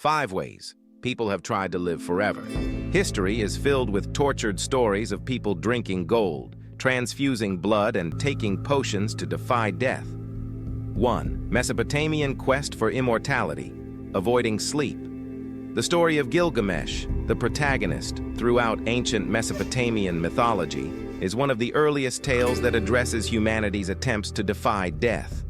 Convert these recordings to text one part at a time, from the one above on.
5 ways people have tried to live forever. History is filled with tortured stories of people drinking gold, transfusing blood, and taking potions to defy death. 1. Mesopotamian quest for immortality, avoiding sleep. The story of Gilgamesh, the protagonist throughout ancient Mesopotamian mythology, is one of the earliest tales that addresses humanity's attempts to defy death.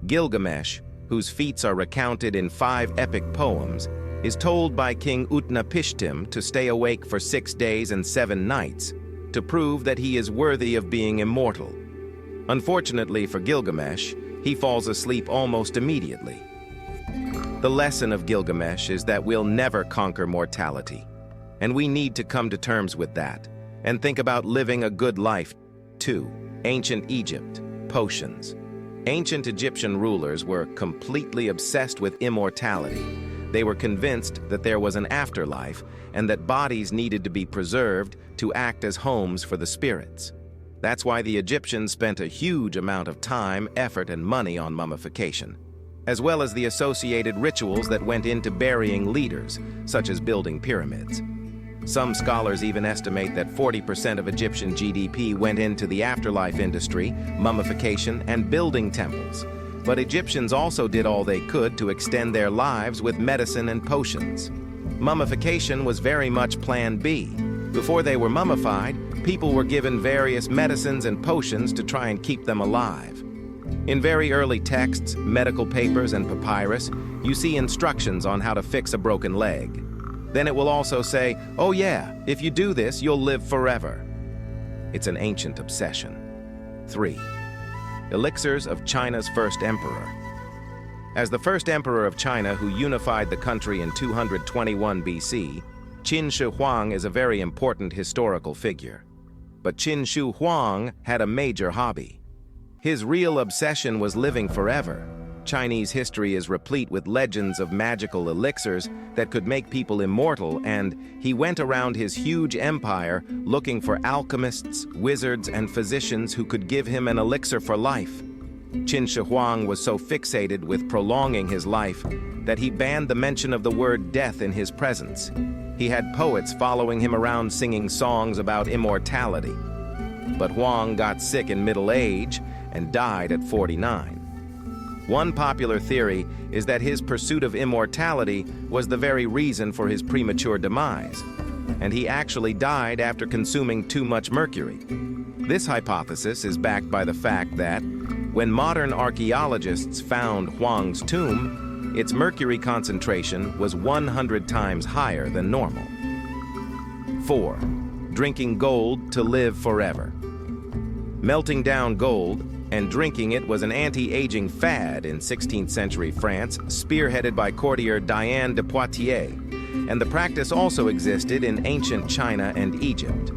Gilgamesh, whose feats are recounted in 5 epic poems, is told by King Utnapishtim to stay awake for 6 days and 7 nights to prove that he is worthy of being immortal. Unfortunately for Gilgamesh, he falls asleep almost immediately. The lesson of Gilgamesh is that we'll never conquer mortality, and we need to come to terms with that and think about living a good life. 2. Ancient Egypt, potions. Ancient Egyptian rulers were completely obsessed with immortality. They were convinced that there was an afterlife and that bodies needed to be preserved to act as homes for the spirits. That's why the Egyptians spent a huge amount of time, effort, and money on mummification, as well as the associated rituals that went into burying leaders, such as building pyramids. Some scholars even estimate that 40% of Egyptian GDP went into the afterlife industry, mummification, and building temples. But Egyptians also did all they could to extend their lives with medicine and potions. Mummification was very much Plan B. Before they were mummified, people were given various medicines and potions to try and keep them alive. In very early texts, medical papers, and papyrus, you see instructions on how to fix a broken leg. Then it will also say, "Oh yeah, if you do this, you'll live forever." It's an ancient obsession. 3. Elixirs of China's first emperor. As the first emperor of China who unified the country in 221 BC, Qin Shi Huang is a very important historical figure. But Qin Shi Huang had a major hobby. His real obsession was living forever. Chinese history is replete with legends of magical elixirs that could make people immortal, and he went around his huge empire looking for alchemists, wizards, and physicians who could give him an elixir for life. Qin Shi Huang was so fixated with prolonging his life that he banned the mention of the word death in his presence. He had poets following him around singing songs about immortality. But Huang got sick in middle age and died at 49. One popular theory is that his pursuit of immortality was the very reason for his premature demise, and he actually died after consuming too much mercury. This hypothesis is backed by the fact that, when modern archaeologists found Huang's tomb, its mercury concentration was 100 times higher than normal. 4. Drinking gold to live forever. Melting down gold and drinking it was an anti-aging fad in 16th century France, spearheaded by courtier Diane de Poitiers, and the practice also existed in ancient China and Egypt.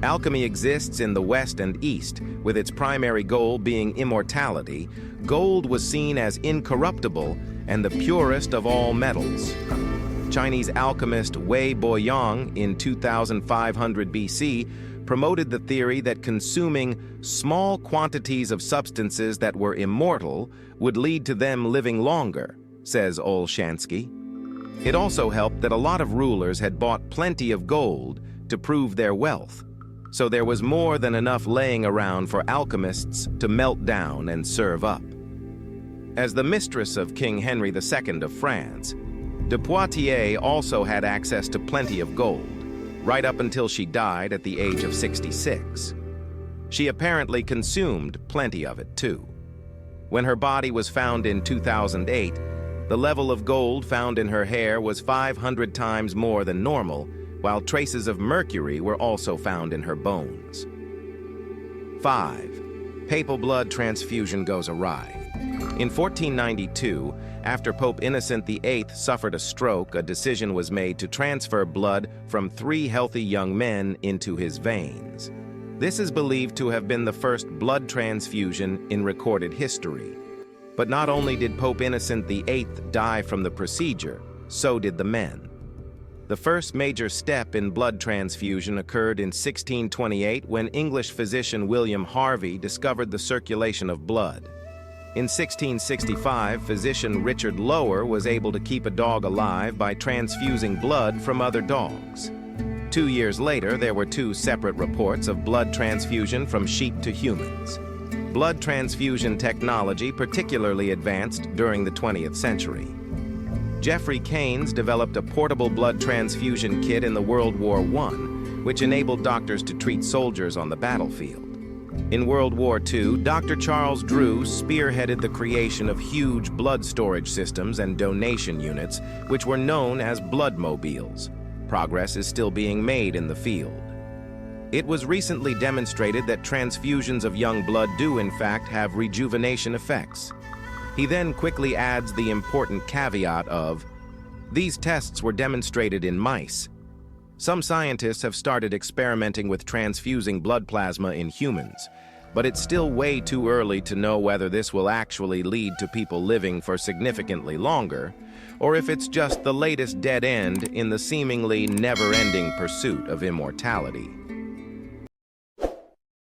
Alchemy exists in the West and East, with its primary goal being immortality. Gold was seen as incorruptible and the purest of all metals. Chinese alchemist Wei Boyang in 2500 BC promoted the theory that consuming small quantities of substances that were immortal would lead to them living longer, says Olshansky. It also helped that a lot of rulers had bought plenty of gold to prove their wealth, so there was more than enough laying around for alchemists to melt down and serve up. As the mistress of King Henry II of France, de Poitiers also had access to plenty of gold, right up until she died at the age of 66. She apparently consumed plenty of it too. When her body was found in 2008, the level of gold found in her hair was 500 times more than normal, while traces of mercury were also found in her bones. 5. Papal blood transfusion goes awry. In 1492, after Pope Innocent VIII suffered a stroke, a decision was made to transfer blood from 3 healthy young men into his veins. This is believed to have been the first blood transfusion in recorded history. But not only did Pope Innocent VIII die from the procedure, so did the men. The first major step in blood transfusion occurred in 1628 when English physician William Harvey discovered the circulation of blood. In 1665, physician Richard Lower was able to keep a dog alive by transfusing blood from other dogs. 2 years later, there were 2 separate reports of blood transfusion from sheep to humans. Blood transfusion technology particularly advanced during the 20th century. Jeffrey Keynes developed a portable blood transfusion kit in the World War I, which enabled doctors to treat soldiers on the battlefield. In World War II, Dr. Charles Drew spearheaded the creation of huge blood storage systems and donation units, which were known as bloodmobiles. Progress is still being made in the field. It was recently demonstrated that transfusions of young blood do in fact have rejuvenation effects. He then quickly adds the important caveat of, "These tests were demonstrated in mice." Some scientists have started experimenting with transfusing blood plasma in humans, but it's still way too early to know whether this will actually lead to people living for significantly longer, or if it's just the latest dead end in the seemingly never-ending pursuit of immortality.